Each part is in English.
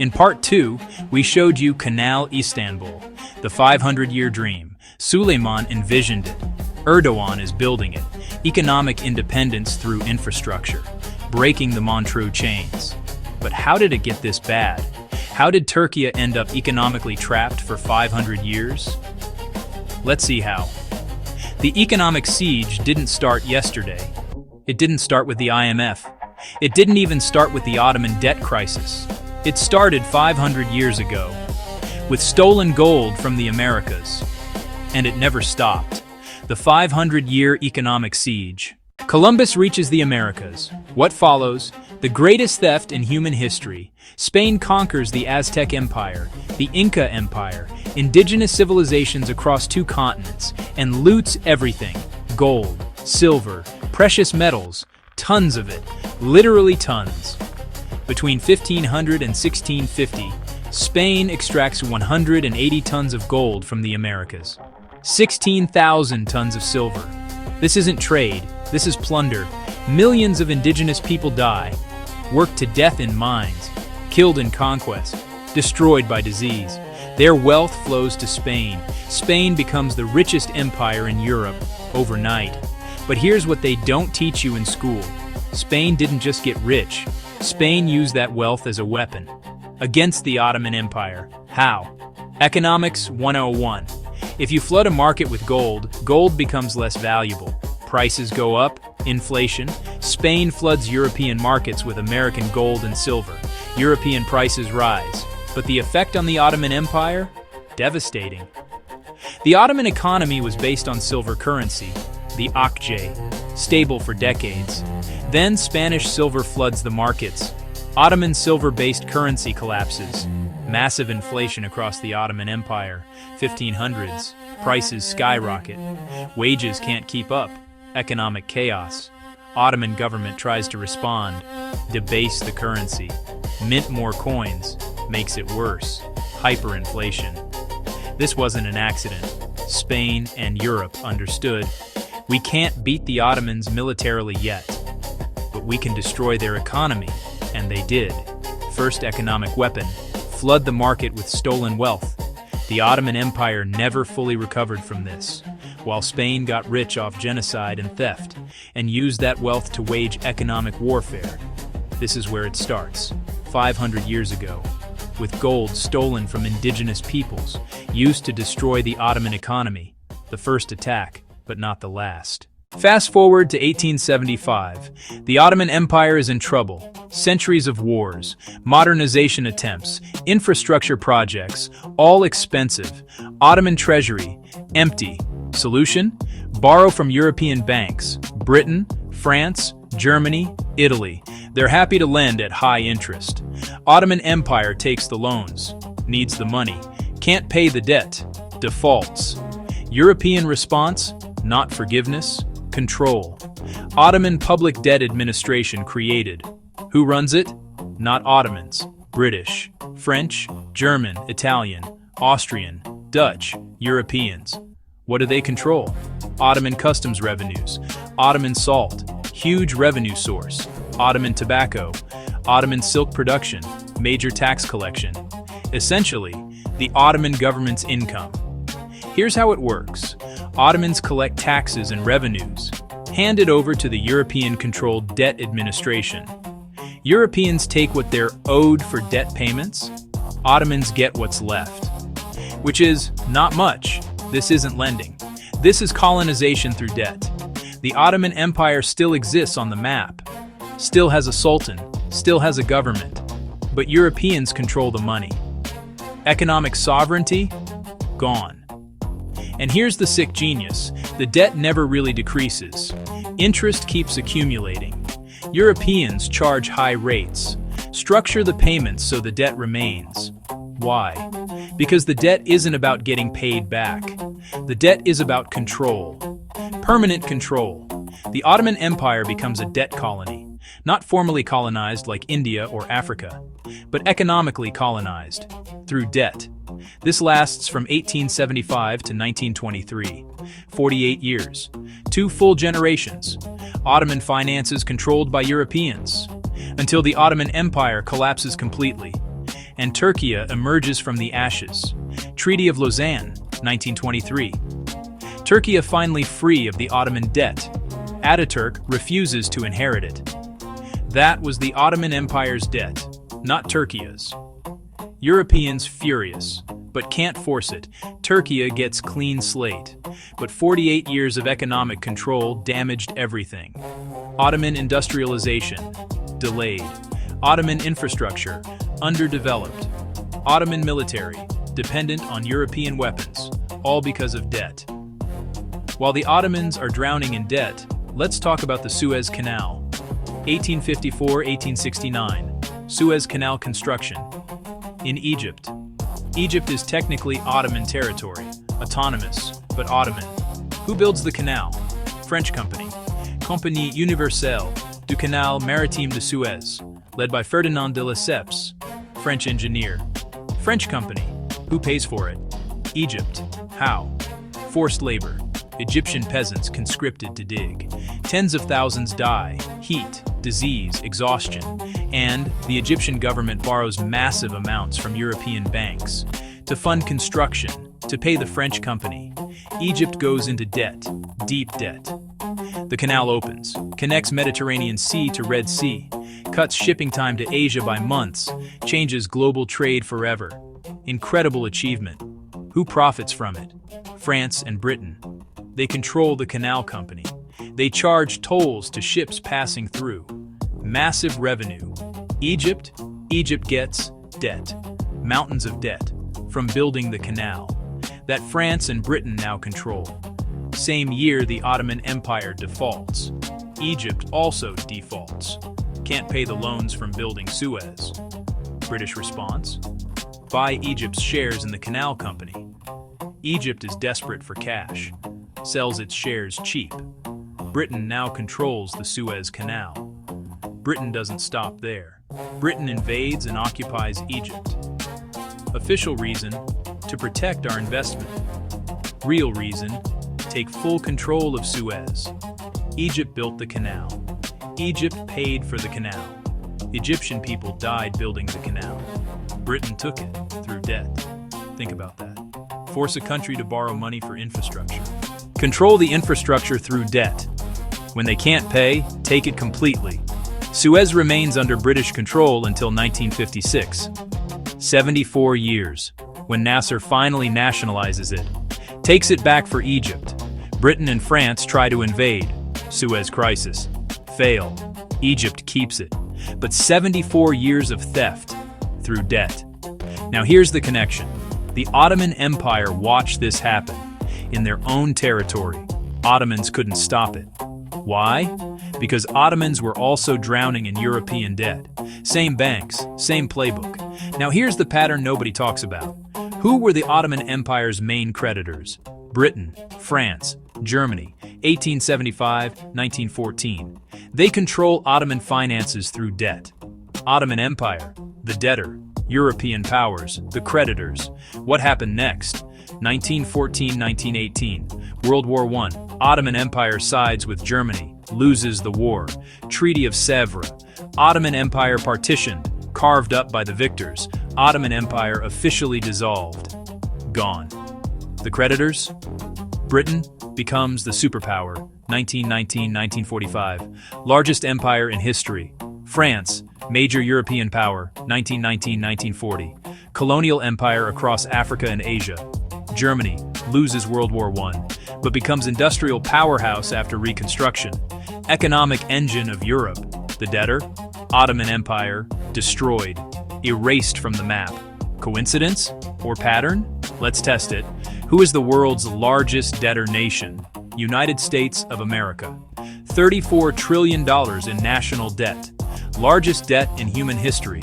In part 2, we showed you Canal Istanbul, the 500-year dream. Suleiman envisioned it. Erdogan is building it. Economic independence through infrastructure, breaking the Montreux chains. But how did it get this bad? How did Turkey end up economically trapped for 500 years? Let's see how. The economic siege didn't start yesterday. It didn't start with the IMF. It didn't even start with the Ottoman debt crisis. It started 500 years ago, with stolen gold from the Americas. And it never stopped. The 500-year economic siege. Columbus reaches the Americas. What follows? The greatest theft in human history. Spain conquers the Aztec Empire, the Inca Empire, indigenous civilizations across 2 continents, and loots everything. Gold, silver, precious metals, tons of it, literally tons. Between 1500 and 1650, Spain extracts 180 tons of gold from the Americas. 16,000 tons of silver. This isn't trade, this is plunder. Millions of indigenous people die, worked to death in mines, killed in conquest, destroyed by disease. Their wealth flows to Spain. Spain becomes the richest empire in Europe overnight. But here's what they don't teach you in school. Spain didn't just get rich. Spain used that wealth as a weapon against the Ottoman Empire. How? Economics 101. If you flood a market with gold, gold becomes less valuable. Prices go up, inflation. Spain floods European markets with American gold and silver. European prices rise. But the effect on the Ottoman Empire? Devastating. The Ottoman economy was based on silver currency, the akçe, stable for decades. Then Spanish silver floods the markets. Ottoman silver-based currency collapses. Massive inflation across the Ottoman Empire. 1500s. Prices skyrocket. Wages can't keep up. Economic chaos. Ottoman government tries to respond. Debase the currency. Mint more coins. Makes it worse. Hyperinflation. This wasn't an accident. Spain and Europe understood. We can't beat the Ottomans militarily yet, but we can destroy their economy, and they did. First economic weapon, flood the market with stolen wealth. The Ottoman Empire never fully recovered from this, while Spain got rich off genocide and theft, and used that wealth to wage economic warfare. This is where it starts, 500 years ago, with gold stolen from indigenous peoples, used to destroy the Ottoman economy. The first attack, but not the last. Fast forward to 1875. The Ottoman Empire is in trouble. Centuries of wars, modernization attempts, infrastructure projects, all expensive. Ottoman treasury, empty. Solution? Borrow from European banks. Britain, France, Germany, Italy. They're happy to lend at high interest. Ottoman Empire takes the loans, needs the money, can't pay the debt, defaults. European response? Not forgiveness, control. Ottoman Public Debt Administration created. Who runs it? Not Ottomans. British, French, German, Italian, Austrian, Dutch, Europeans. What do they control? Ottoman customs revenues. Ottoman salt, huge revenue source. Ottoman tobacco. Ottoman silk production, major tax collection. Essentially, the Ottoman government's income. Here's how it works. Ottomans collect taxes and revenues, hand it over to the European-controlled debt administration. Europeans take what they're owed for debt payments. Ottomans get what's left, which is not much. This isn't lending. This is colonization through debt. The Ottoman Empire still exists on the map, still has a sultan, still has a government, but Europeans control the money. Economic sovereignty? Gone. And here's the sick genius. The debt never really decreases. Interest keeps accumulating. Europeans charge high rates. Structure the payments so the debt remains. Why? Because the debt isn't about getting paid back. The debt is about control. Permanent control. The Ottoman Empire becomes a debt colony, not formally colonized like India or Africa, but economically colonized through debt. This lasts from 1875 to 1923, 48 years, 2 full generations. Ottoman finances controlled by Europeans, until the Ottoman Empire collapses completely. and Turkey emerges from the ashes. Treaty of Lausanne, 1923. Turkey finally free of the Ottoman debt. Ataturk refuses to inherit it. That was the Ottoman Empire's debt, not Turkey's. Europeans furious, but can't force it. Turkey gets clean slate. But 48 years of economic control damaged everything. Ottoman industrialization, delayed. Ottoman infrastructure, underdeveloped. Ottoman military, dependent on European weapons, all because of debt. While the Ottomans are drowning in debt, let's talk about the Suez Canal. 1854-1869, Suez Canal construction. In Egypt. Egypt is technically Ottoman territory, autonomous, but Ottoman. Who builds the canal? French company. Compagnie Universelle du Canal Maritime de Suez, led by Ferdinand de Lesseps, French engineer. French company. Who pays for it? Egypt. How? Forced labor. Egyptian peasants conscripted to dig. Tens of thousands die, heat, disease, exhaustion, and the Egyptian government borrows massive amounts from European banks to fund construction, to pay the French company. Egypt goes into debt, deep debt. The canal opens, connects Mediterranean Sea to Red Sea, cuts shipping time to Asia by months, changes global trade forever. Incredible achievement. Who profits from it? France and Britain. They control the canal company. They charge tolls to ships passing through. Massive revenue. Egypt gets debt. Mountains of debt from building the canal that France and Britain now control. Same year the Ottoman Empire defaults. Egypt also defaults. Can't pay the loans from building Suez. British response? Buy Egypt's shares in the canal company. Egypt is desperate for cash. Sells its shares cheap. Britain now controls the Suez Canal. Britain doesn't stop there. Britain invades and occupies Egypt. Official reason, to protect our investment. Real reason, take full control of Suez. Egypt built the canal. Egypt paid for the canal. Egyptian people died building the canal. Britain took it through debt. Think about that. Force a country to borrow money for infrastructure. Control the infrastructure through debt. When they can't pay, take it completely. Suez remains under British control until 1956. 74 years, when Nasser finally nationalizes it. Takes it back for Egypt. Britain and France try to invade. Suez crisis. Fail. Egypt keeps it. But 74 years of theft through debt. Now here's the connection. The Ottoman Empire watched this happen. In their own territory, Ottomans couldn't stop it. Why? Because Ottomans were also drowning in European debt. Same banks, same playbook. Now here's the pattern nobody talks about. Who were the Ottoman Empire's main creditors? Britain, France, Germany, 1875-1914. They control Ottoman finances through debt. Ottoman Empire, the debtor. European powers, the creditors. What happened next? 1914-1918, World War I. Ottoman Empire sides with Germany, loses the war. Treaty of Sèvres. Ottoman Empire partitioned, carved up by the victors. Ottoman Empire officially dissolved. Gone. The creditors? Britain becomes the superpower, 1919-1945. Largest empire in history. France, major European power, 1919-1940. Colonial empire across Africa and Asia. Germany loses World War I, but becomes industrial powerhouse after Reconstruction. Economic engine of Europe. The debtor? Ottoman Empire, destroyed, erased from the map. Coincidence or pattern? Let's test it. Who is the world's largest debtor nation? United States of America. $34 trillion in national debt. Largest debt in human history.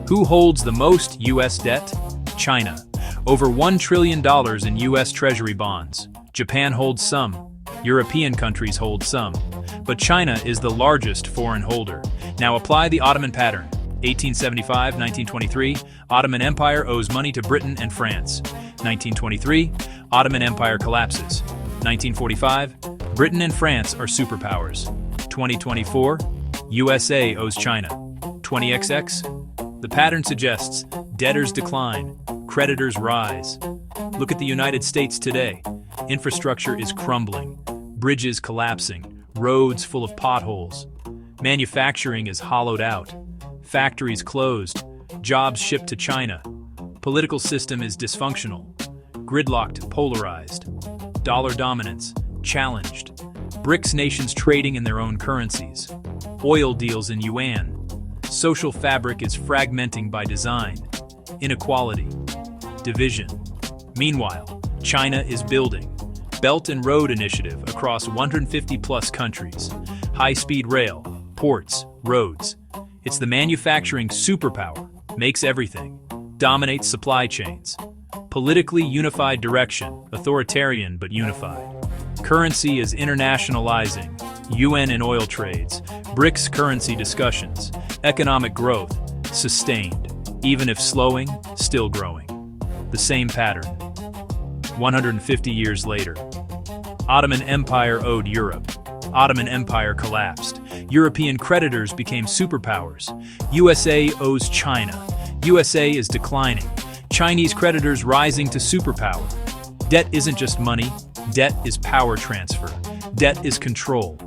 Who holds the most U.S. debt? China. Over $1 trillion in U.S. Treasury bonds. Japan holds some. European countries hold some. But China is the largest foreign holder. Now apply the Ottoman pattern. 1875-1923, Ottoman Empire owes money to Britain and France. 1923, Ottoman Empire collapses. 1945, Britain and France are superpowers. 2024, USA owes China. 20XX, The pattern suggests debtors decline, creditors rise. Look at the United States today. Infrastructure is crumbling, bridges collapsing, roads full of potholes. Manufacturing is hollowed out, factories closed, jobs shipped to China. Political system is dysfunctional, gridlocked, polarized. Dollar dominance, challenged. BRICS nations trading in their own currencies. Oil deals in yuan. Social fabric is fragmenting by design. Inequality, division. Meanwhile, China is building. Belt and Road Initiative across 150-plus countries. High-speed rail, ports, roads. It's the manufacturing superpower, makes everything, dominates supply chains. Politically unified direction, authoritarian but unified. Currency is internationalizing, UN and oil trades, BRICS currency discussions, economic growth, sustained, even if slowing, still growing. The same pattern. 150 years later. Ottoman Empire owed Europe. Ottoman Empire collapsed. European creditors became superpowers. USA owes China. USA is declining. Chinese creditors rising to superpower. Debt isn't just money. Debt is power transfer. Debt is control.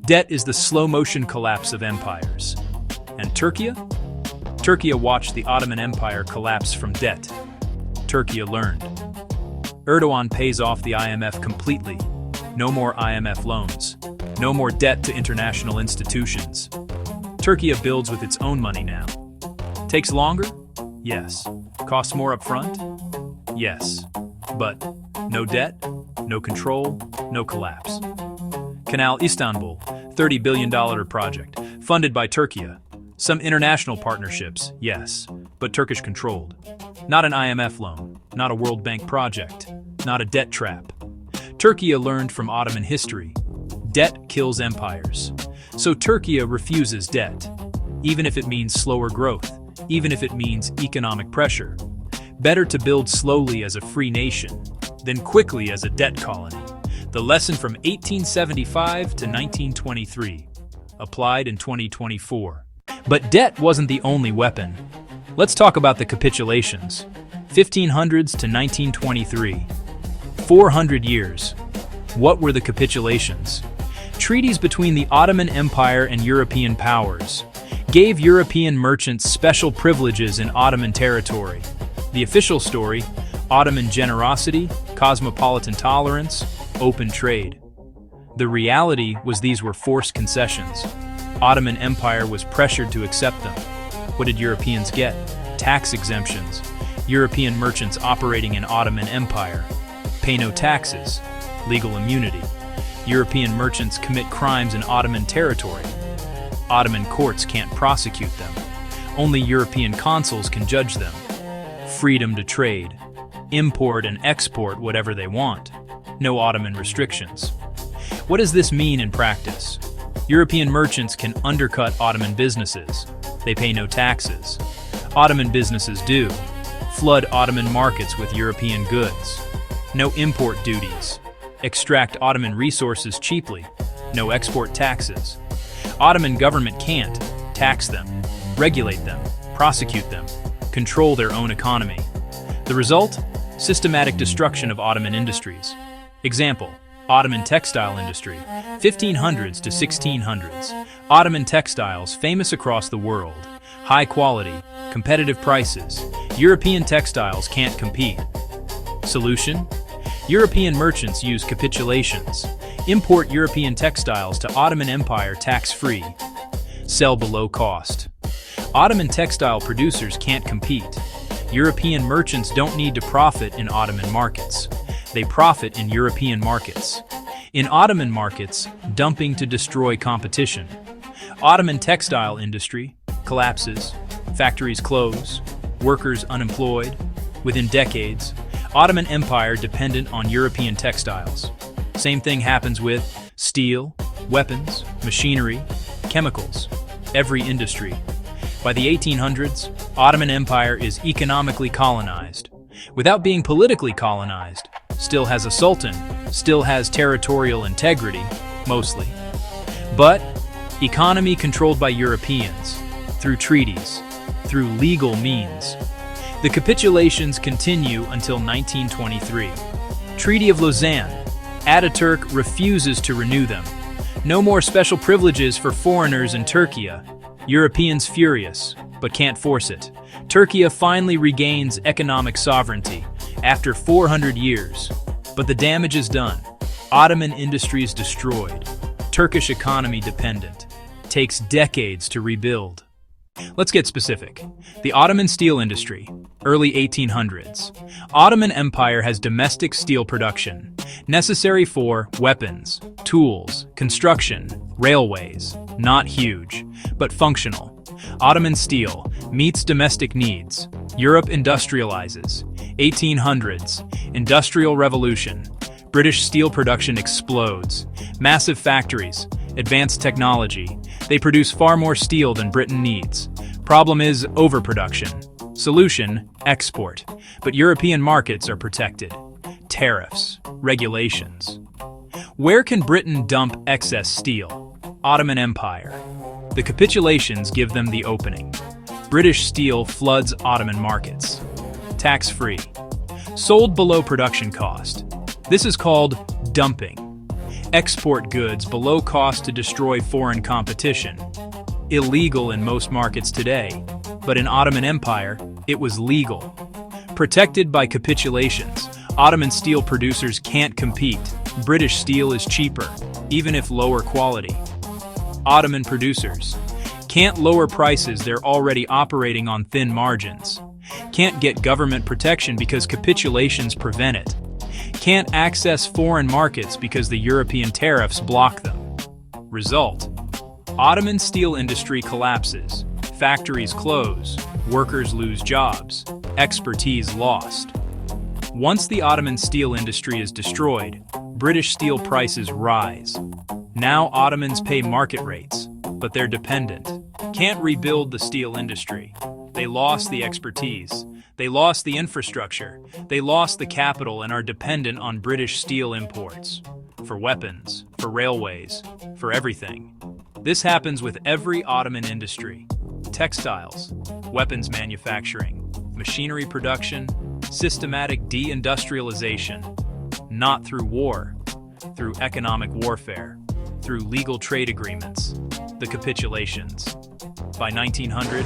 Debt is the slow-motion collapse of empires. And Turkey? Turkey watched the Ottoman Empire collapse from debt. Turkey learned. Erdogan pays off the IMF completely. No more IMF loans. No more debt to international institutions. Turkey builds with its own money now. Takes longer? Yes. Costs more upfront? Yes. But no debt, no control, no collapse. Canal Istanbul, $30 billion project, funded by Turkey. Some international partnerships, yes, but Turkish-controlled. Not an IMF loan, not a World Bank project, not a debt trap. Turkey learned from Ottoman history. Debt kills empires. So Turkey refuses debt, even if it means slower growth, even if it means economic pressure. Better to build slowly as a free nation than quickly as a debt colony. The lesson from 1875 to 1923, applied in 2024. But debt wasn't the only weapon. Let's talk about the capitulations. 1500s to 1923. 400 years. What were the capitulations? Treaties between the Ottoman Empire and European powers gave European merchants special privileges in Ottoman territory. The official story, Ottoman generosity, cosmopolitan tolerance, open trade. The reality was these were forced concessions. Ottoman Empire was pressured to accept them. What did Europeans get? Tax exemptions. European merchants operating in Ottoman Empire pay no taxes. Legal immunity. European merchants commit crimes in Ottoman territory. Ottoman courts can't prosecute them. Only European consuls can judge them. Freedom to trade. Import and export whatever they want. No Ottoman restrictions. What does this mean in practice? European merchants can undercut Ottoman businesses. They pay no taxes. Ottoman businesses do. Flood Ottoman markets with European goods. No import duties. Extract Ottoman resources cheaply. No export taxes. Ottoman government can't tax them, regulate them, prosecute them, control their own economy. The result? Systematic destruction of Ottoman industries. Example, Ottoman textile industry, 1500s to 1600s. Ottoman textiles famous across the world. High quality, competitive prices. European textiles can't compete. Solution? European merchants use capitulations. Import European textiles to Ottoman Empire tax-free. Sell below cost. Ottoman textile producers can't compete. European merchants don't need to profit in Ottoman markets. They profit in European markets. In Ottoman markets, dumping to destroy competition. Ottoman textile industry collapses, factories close, workers unemployed. Within decades, Ottoman Empire dependent on European textiles. Same thing happens with steel, weapons, machinery, chemicals, every industry. By the 1800s, Ottoman Empire is economically colonized, without being politically colonized. Still has a sultan, still has territorial integrity, mostly. But economy controlled by Europeans, through treaties, through legal means. The capitulations continue until 1923. Treaty of Lausanne. Ataturk refuses to renew them. No more special privileges for foreigners in Turkey. Europeans furious, but can't force it. Turkey finally regains economic sovereignty after 400 years. But the damage is done. Ottoman industries destroyed. Turkish economy dependent. Takes decades to rebuild. Let's get specific. The Ottoman steel industry, early 1800s. Ottoman Empire has domestic steel production, necessary for weapons, tools, construction, railways. Not huge, but functional. Ottoman steel meets domestic needs. Europe industrializes. 1800s, Industrial Revolution. British steel production explodes. Massive factories, advanced technology. They produce far more steel than Britain needs. Problem is overproduction. Solution, export. But European markets are protected. Tariffs, regulations. Where can Britain dump excess steel? Ottoman Empire. The capitulations give them the opening. British steel floods Ottoman markets. Tax-free. Sold below production cost. This is called dumping. Export goods below cost to destroy foreign competition. Illegal in most markets today, but in Ottoman Empire, it was legal. Protected by capitulations, Ottoman steel producers can't compete. British steel is cheaper, even if lower quality. Ottoman producers can't lower prices, they're already operating on thin margins. Can't get government protection because capitulations prevent it. Can't access foreign markets because the European tariffs block them. Result: Ottoman steel industry collapses, factories close, workers lose jobs, expertise lost. Once the Ottoman steel industry is destroyed, British steel prices rise. Now Ottomans pay market rates, but they're dependent. Can't rebuild the steel industry. They lost the expertise. They lost the infrastructure. They lost the capital and are dependent on British steel imports. For weapons, for railways, for everything. This happens with every Ottoman industry. Textiles, weapons manufacturing, machinery production, systematic de-industrialization. Not through war, through economic warfare, through legal trade agreements, the capitulations. By 1900,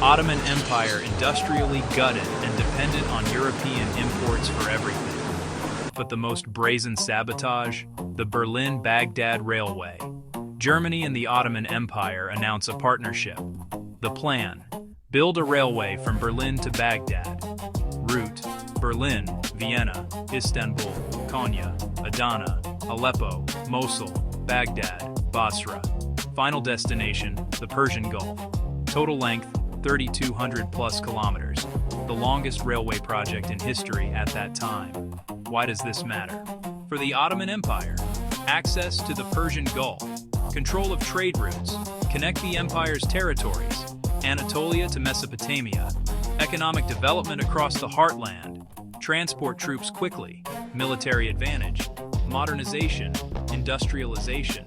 Ottoman Empire industrially gutted and dependent on European imports for everything. But the most brazen sabotage? The Berlin-Baghdad Railway. Germany and the Ottoman Empire announce a partnership. The plan: build a railway from Berlin to Baghdad. Route: Berlin, Vienna, Istanbul, Konya, Adana, Aleppo, Mosul, Baghdad, Basra. Final destination, the Persian Gulf. Total length, 3,200 plus kilometers. The longest railway project in history at that time. Why does this matter? For the Ottoman Empire, access to the Persian Gulf, control of trade routes, connect the empire's territories, Anatolia to Mesopotamia, economic development across the heartland, transport troops quickly, military advantage, modernization, industrialization.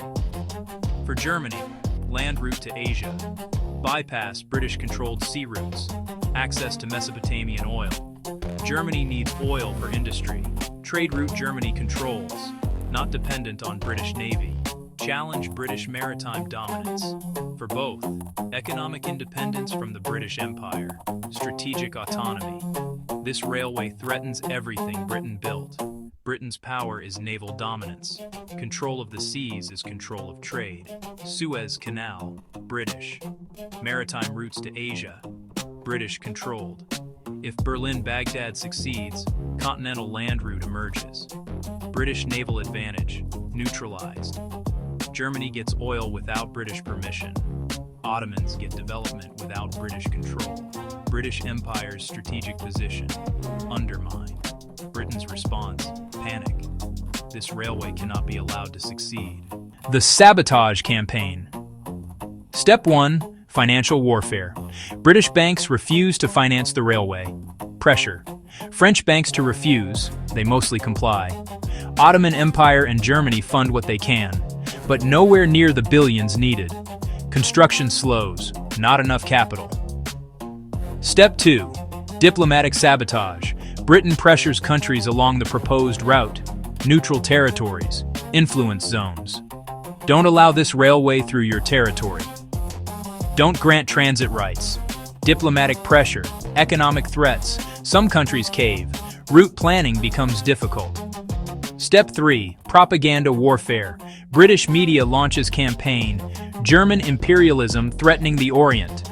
For Germany, land route to Asia, bypass British-controlled sea routes, access to Mesopotamian oil. Germany needs oil for industry. Trade route Germany controls, not dependent on British Navy. Challenge British maritime dominance. For both, economic independence from the British Empire, strategic autonomy. This railway threatens everything Britain built. Britain's power is naval dominance. Control of the seas is control of trade. Suez Canal, British. Maritime routes to Asia, British controlled. If Berlin-Baghdad succeeds, continental land route emerges. British naval advantage, neutralized. Germany gets oil without British permission. Ottomans get development without British control. British Empire's strategic position, undermined. Britain's response, panic. This railway cannot be allowed to succeed. The sabotage campaign. Step 1. Financial warfare. British banks refuse to finance the railway. Pressure. French banks to refuse. They mostly comply. Ottoman Empire and Germany fund what they can, but nowhere near the billions needed. Construction slows. Not enough capital. Step 2. Diplomatic sabotage. Britain pressures countries along the proposed route. Neutral territories. Influence zones. Don't allow this railway through your territory. Don't grant transit rights. Diplomatic pressure. Economic threats. Some countries cave. Route planning becomes difficult. Step 3. Propaganda warfare. British media launches campaign. German imperialism threatening the Orient.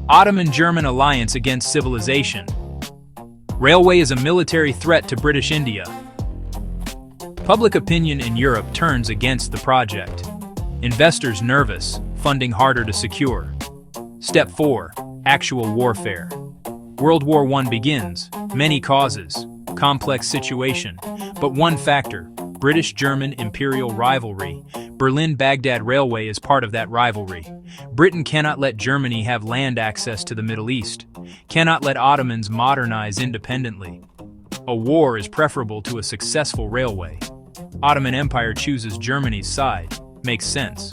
Ottoman-German alliance against civilization. Railway is a military threat to British India. Public opinion in Europe turns against the project. Investors nervous, funding harder to secure. Step 4. Actual warfare. World War I begins. Many causes. Complex situation. But one factor: British-German imperial rivalry. Berlin-Baghdad Railway is part of that rivalry. Britain cannot let Germany have land access to the Middle East. Cannot let Ottomans modernize independently. A war is preferable to a successful railway. Ottoman Empire chooses Germany's side. Makes sense.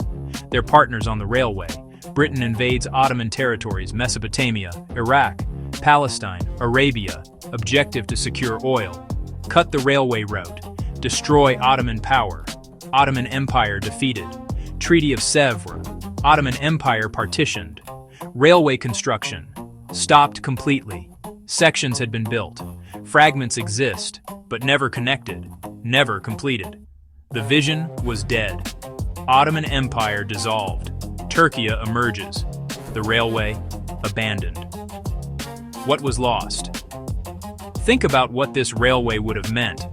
They're partners on the railway. Britain invades Ottoman territories: Mesopotamia, Iraq, Palestine, Arabia. Objective to secure oil. Cut the railway route. Destroy Ottoman power. Ottoman Empire defeated. Treaty of Sèvres. Ottoman Empire partitioned. Railway construction. Stopped completely. Sections had been built. Fragments exist, but never connected. Never completed. The vision was dead. Ottoman Empire dissolved. Turkey emerges. The railway abandoned. What was lost? Think about what this railway would have meant.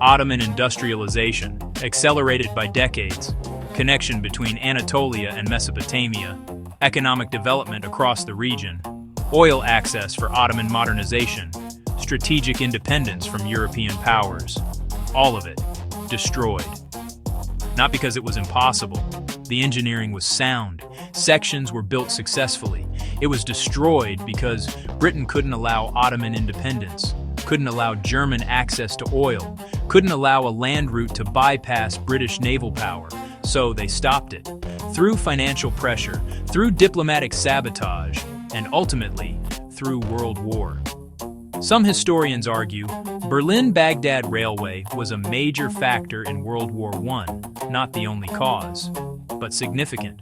Ottoman industrialization, accelerated by decades. Connection between Anatolia and Mesopotamia. Economic development across the region. Oil access for Ottoman modernization. Strategic independence from European powers. All of it destroyed. Not because it was impossible. The engineering was sound. Sections were built successfully. It was destroyed because Britain couldn't allow Ottoman independence, couldn't allow German access to oil, couldn't allow a land route to bypass British naval power, so they stopped it. Through financial pressure, through diplomatic sabotage, and ultimately, through World War. Some historians argue Berlin-Baghdad Railway was a major factor in World War I, not the only cause, but significant.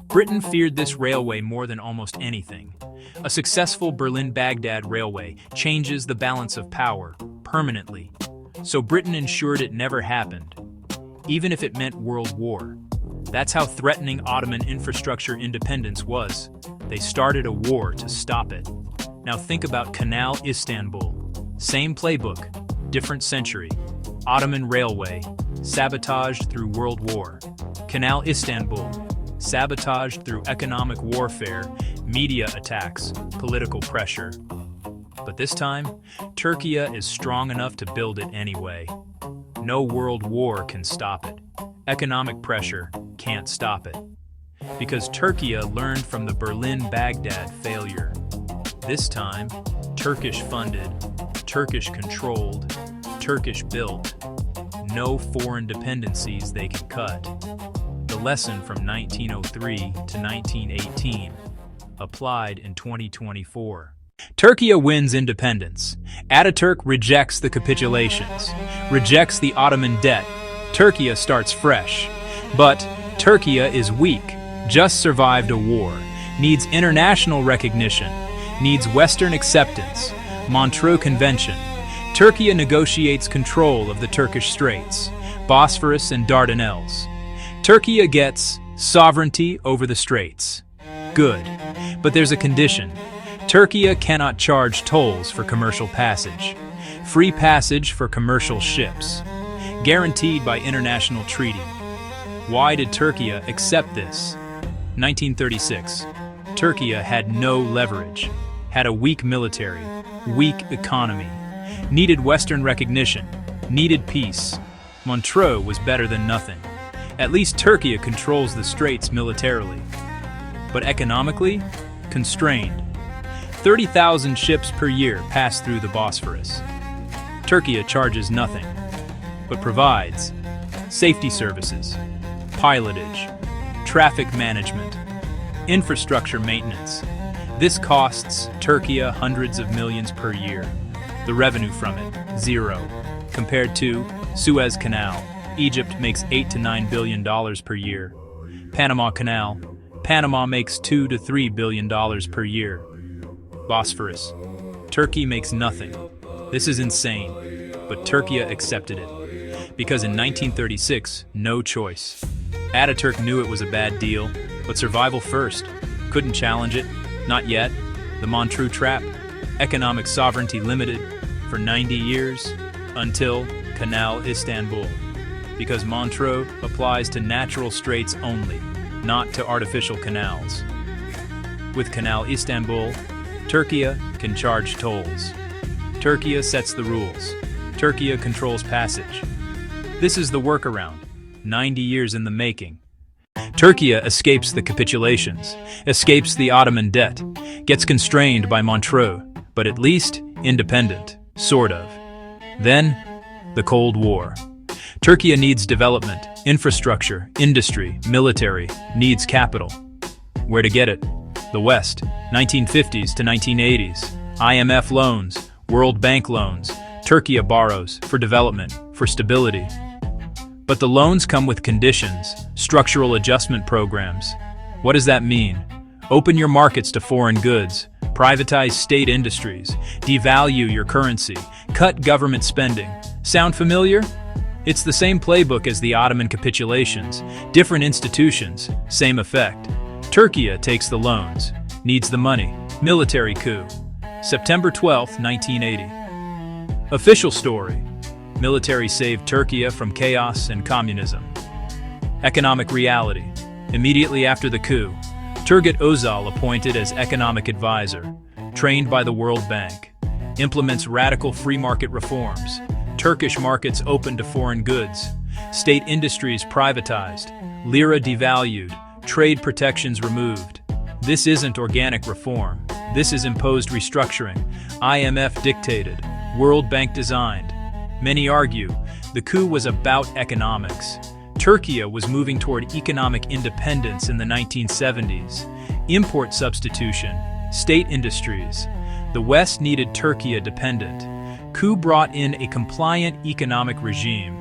Britain feared this railway more than almost anything. A successful Berlin-Baghdad railway changes the balance of power permanently, so Britain ensured it never happened, even if it meant World War. That's how threatening Ottoman infrastructure independence was. They started a war to stop it. Now think about Canal Istanbul. Same playbook, different century. Ottoman railway, sabotaged through World War. Canal Istanbul, sabotaged through economic warfare, media attacks, political pressure. But this time, Turkey is strong enough to build it anyway. No world war can stop it. Economic pressure can't stop it. Because Turkey learned from the Berlin-Baghdad failure. This time, Turkish-funded, Turkish-controlled, Turkish-built. No foreign dependencies they can cut. The lesson from 1903 to 1918, applied in 2024. Turkey wins independence. Ataturk rejects the capitulations, rejects the Ottoman debt. Turkey starts fresh. But Turkey is weak, just survived a war, needs international recognition, needs Western acceptance. Montreux Convention. Turkey negotiates control of the Turkish Straits, Bosphorus and Dardanelles. Turkey gets sovereignty over the straits. Good. But there's a condition. Turkey cannot charge tolls for commercial passage. Free passage for commercial ships. Guaranteed by international treaty. Why did Turkey accept this? 1936. Turkey had no leverage, had a weak military, weak economy, needed Western recognition, needed peace. Montreux was better than nothing. At least Turkey controls the straits militarily. But economically, constrained. 30,000 ships per year pass through the Bosphorus. Turkey charges nothing, but provides safety services, pilotage, traffic management, infrastructure maintenance. This costs Turkey hundreds of millions per year. The revenue from it, zero. Compared to Suez Canal, Egypt makes $8 to $9 billion per year. Panama Canal, Panama makes $2 to $3 billion per year. Bosphorus, Turkey makes nothing. This is insane, but Turkey accepted it. Because in 1936, no choice. Ataturk knew it was a bad deal, but survival first. Couldn't challenge it, not yet. The Montreux trap, economic sovereignty limited for 90 years, until Canal Istanbul. Because Montreux applies to natural straits only, not to artificial canals. With Canal Istanbul, Turkey can charge tolls. Turkey sets the rules. Turkey controls passage. This is the workaround, 90 years in the making. Turkey escapes the capitulations, escapes the Ottoman debt, gets constrained by Montreux, but at least independent, sort of. Then, the Cold War. Turkey needs development, infrastructure, industry, military, needs capital. Where to get it? The West, 1950s to 1980s. IMF loans, World Bank loans. Turkey borrows for development, for stability. But the loans come with conditions, structural adjustment programs. What does that mean? Open your markets to foreign goods, privatize state industries, devalue your currency, cut government spending. Sound familiar? It's the same playbook as the Ottoman capitulations, different institutions, same effect. Turkey takes the loans, needs the money, military coup. September 12, 1980. Official story. Military saved Turkey from chaos and communism. Economic reality. Immediately after the coup, Turgut Özal appointed as economic advisor, trained by the World Bank, implements radical free market reforms. Turkish markets open to foreign goods, state industries privatized, lira devalued, trade protections removed. This isn't organic reform. This is imposed restructuring, IMF dictated, World Bank designed. Many argue the coup was about economics. Turkey was moving toward economic independence in the 1970s. Import substitution, state industries. The West needed Turkey dependent. Coup brought in a compliant economic regime.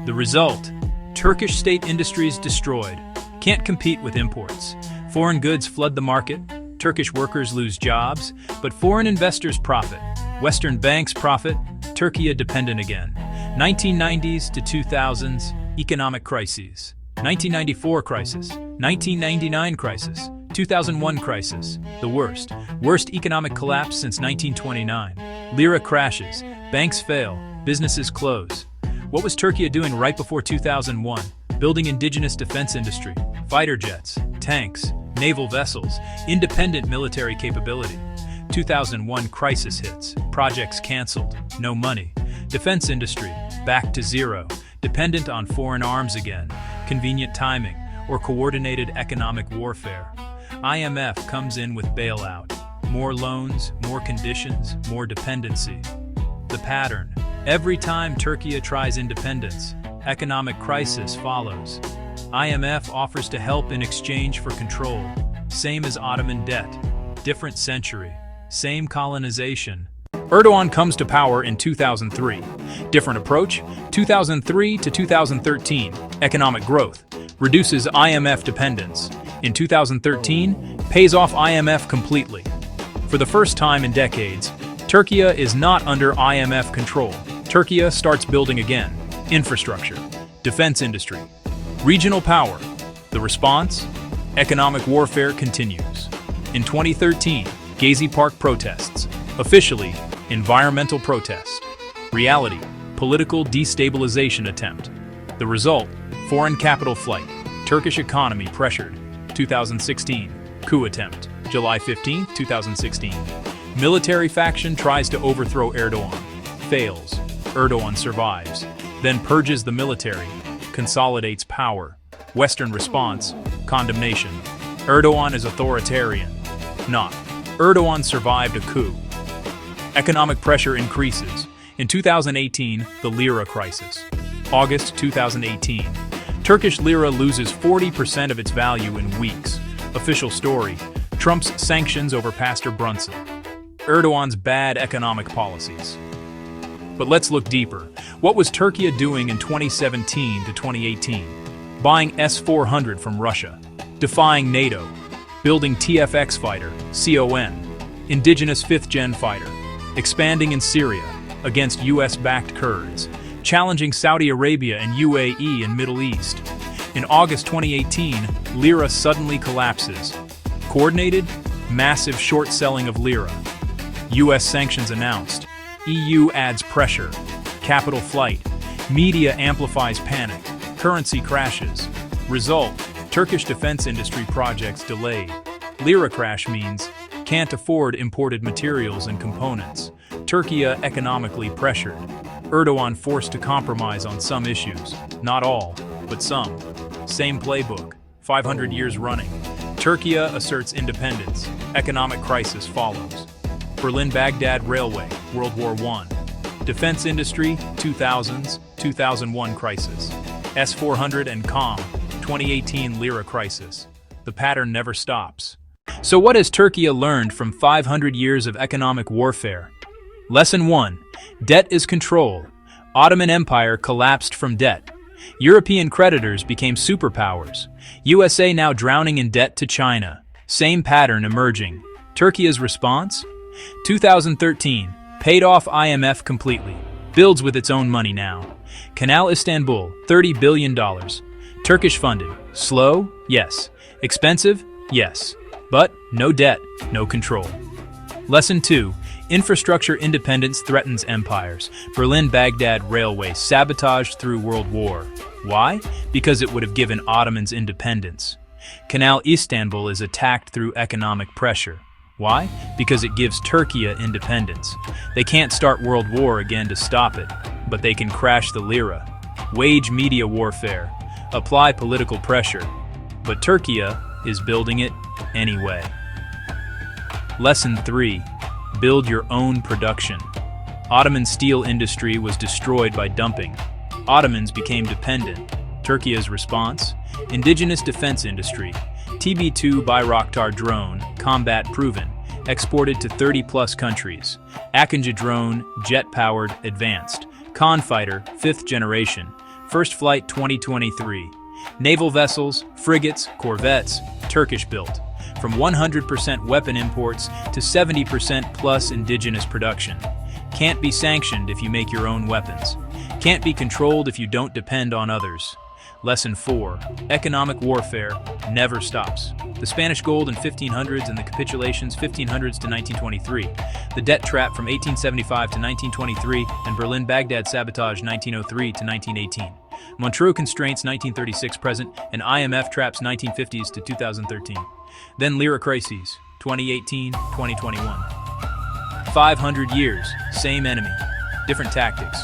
The result, Turkish state industries destroyed. Can't compete with imports. Foreign goods flood the market. Turkish workers lose jobs, but foreign investors profit. Western banks profit. Turkey dependent again. 1990s to 2000s, economic crises. 1994 crisis, 1999 crisis, 2001 crisis, the worst economic collapse since 1929. Lira crashes, banks fail, businesses close. What was Turkey doing right before 2001? Building indigenous defense industry, fighter jets, tanks, naval vessels, independent military capability. 2001 crisis hits, projects canceled, no money. Defense industry, back to zero, dependent on foreign arms again, convenient timing, or coordinated economic warfare. IMF comes in with bailout. More loans, more conditions, more dependency. The pattern. Every time Turkey tries independence, economic crisis follows. IMF offers to help in exchange for control. Same as Ottoman debt. Different century. Same colonization. Erdogan comes to power in 2003. Different approach, 2003 to 2013, economic growth, reduces IMF dependence. In 2013, pays off IMF completely. For the first time in decades, Turkey is not under IMF control. Turkey starts building again. Infrastructure, defense industry, regional power. The response? Economic warfare continues. In 2013, Gezi Park protests. Officially, environmental protest. Reality, political destabilization attempt. The result, foreign capital flight. Turkish economy pressured. 2016, coup attempt. July 15, 2016. Military faction tries to overthrow Erdogan. Fails. Erdogan survives. Then purges the military. Consolidates power. Western response, condemnation. Erdogan is authoritarian. Not. Erdogan survived a coup. Economic pressure increases. In 2018, the lira crisis. August 2018. Turkish lira loses 40% of its value in weeks. Official story. Trump's sanctions over Pastor Brunson. Erdogan's bad economic policies. But let's look deeper. What was Turkey doing in 2017 to 2018? Buying S-400 from Russia, defying NATO, building TFX fighter, CON, indigenous 5th-gen fighter, expanding in Syria against US-backed Kurds, challenging Saudi Arabia and UAE in Middle East. In August 2018, lira suddenly collapses. Coordinated, massive short selling of lira. US sanctions announced. EU adds pressure. Capital flight. Media amplifies panic. Currency crashes. Result, Turkish defense industry projects delayed. Lira crash means can't afford imported materials and components. Turkey economically pressured. Erdogan forced to compromise on some issues. Not all, but some. Same playbook. 500 years running. Turkey asserts independence. Economic crisis follows. Berlin-Baghdad Railway, World War I. Defense industry, 2000s, 2001 crisis. S-400 and COM, 2018 lira crisis. The pattern never stops. So what has Turkey learned from 500 years of economic warfare? Lesson 1. Debt is control. Ottoman Empire collapsed from debt. European creditors became superpowers. USA now drowning in debt to China. Same pattern emerging. Turkey's response? 2013. Paid off IMF completely. Builds with its own money now. Canal Istanbul, $30 billion. Turkish funded. Slow? Yes. Expensive? Yes. But no debt, no control. Lesson 2. Infrastructure independence threatens empires. Berlin-Baghdad Railway sabotaged through World War. Why? Because it would have given Ottomans independence. Canal Istanbul is attacked through economic pressure. Why? Because it gives Turkey independence. They can't start World War again to stop it, but they can crash the lira. Wage media warfare. Apply political pressure. But Turkey is building it anyway. Lesson 3. Build your own production. Ottoman steel industry was destroyed by dumping. Ottomans became dependent. Turkey's response? Indigenous defense industry. TB2 Bayraktar drone, combat proven, exported to 30-plus countries. Akıncı drone, jet-powered, advanced. Khan fighter, 5th generation. First flight 2023. Naval vessels, frigates, corvettes, Turkish-built. From 100% weapon imports to 70% plus indigenous production. Can't be sanctioned if you make your own weapons. Can't be controlled if you don't depend on others. Lesson 4. Economic warfare never stops. The Spanish gold in 1500s and the capitulations 1500s to 1923. The debt trap from 1875 to 1923 and Berlin-Baghdad sabotage 1903 to 1918. Montreux constraints 1936 present and IMF traps 1950s to 2013. Then lira crises 2018, 2021. 500 years, same enemy, different tactics.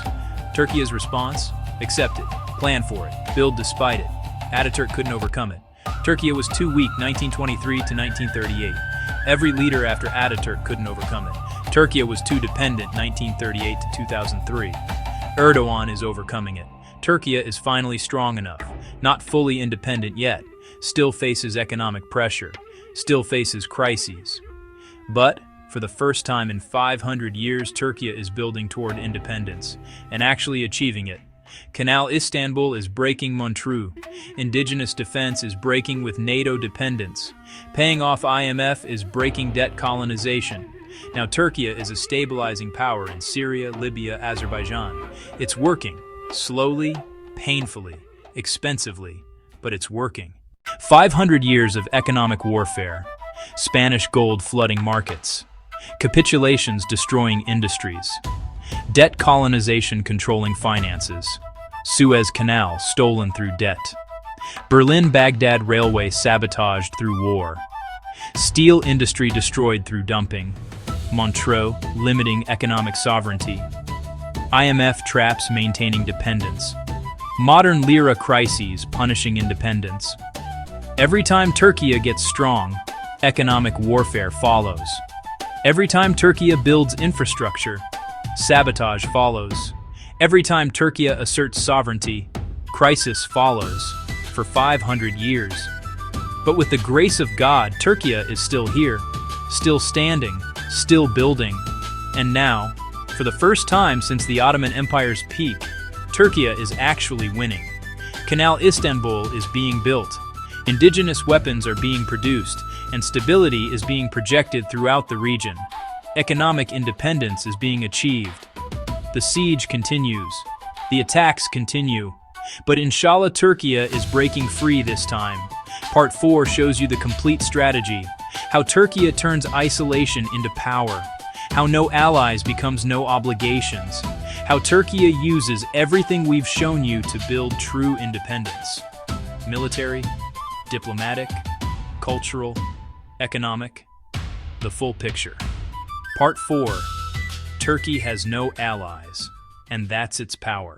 Turkey's response? Accept it. Plan for it. Build despite it. Ataturk couldn't overcome it. Turkey was too weak 1923 to 1938. Every leader after Ataturk couldn't overcome it. Turkey was too dependent 1938 to 2003. Erdogan is overcoming it. Turkey is finally strong enough. Not fully independent yet. Still faces economic pressure. Still faces crises. But for the first time in 500 years, Turkey is building toward independence and actually achieving it. Canal Istanbul is breaking Montreux. Indigenous defense is breaking with NATO dependence. Paying off IMF is breaking debt colonization. Now Turkey is a stabilizing power in Syria, Libya, Azerbaijan. It's working. Slowly, painfully, expensively, but it's working. 500 years of economic warfare. Spanish gold flooding markets. Capitulations destroying industries. Debt colonization controlling finances. Suez Canal stolen through debt. Berlin-Baghdad railway sabotaged through war. Steel industry destroyed through dumping. Montreux limiting economic sovereignty. IMF traps maintaining dependence. Modern lira crises punishing independence. Every time Turkey gets strong, economic warfare follows. Every time Turkey builds infrastructure, sabotage follows. Every time Turkey asserts sovereignty, crisis follows. For 500 years. But with the grace of God, Turkey is still here, still standing, still building. And now, for the first time since the Ottoman Empire's peak, Turkey is actually winning. Canal Istanbul is being built, indigenous weapons are being produced, and stability is being projected throughout the region. Economic independence is being achieved. The siege continues. The attacks continue. But inshallah, Turkey is breaking free this time. Part 4 shows you the complete strategy, how Turkey turns isolation into power, how no allies becomes no obligations, how Turkey uses everything we've shown you to build true independence. Military, diplomatic, cultural, economic, the full picture. Part 4, Turkey has no allies, and that's its power.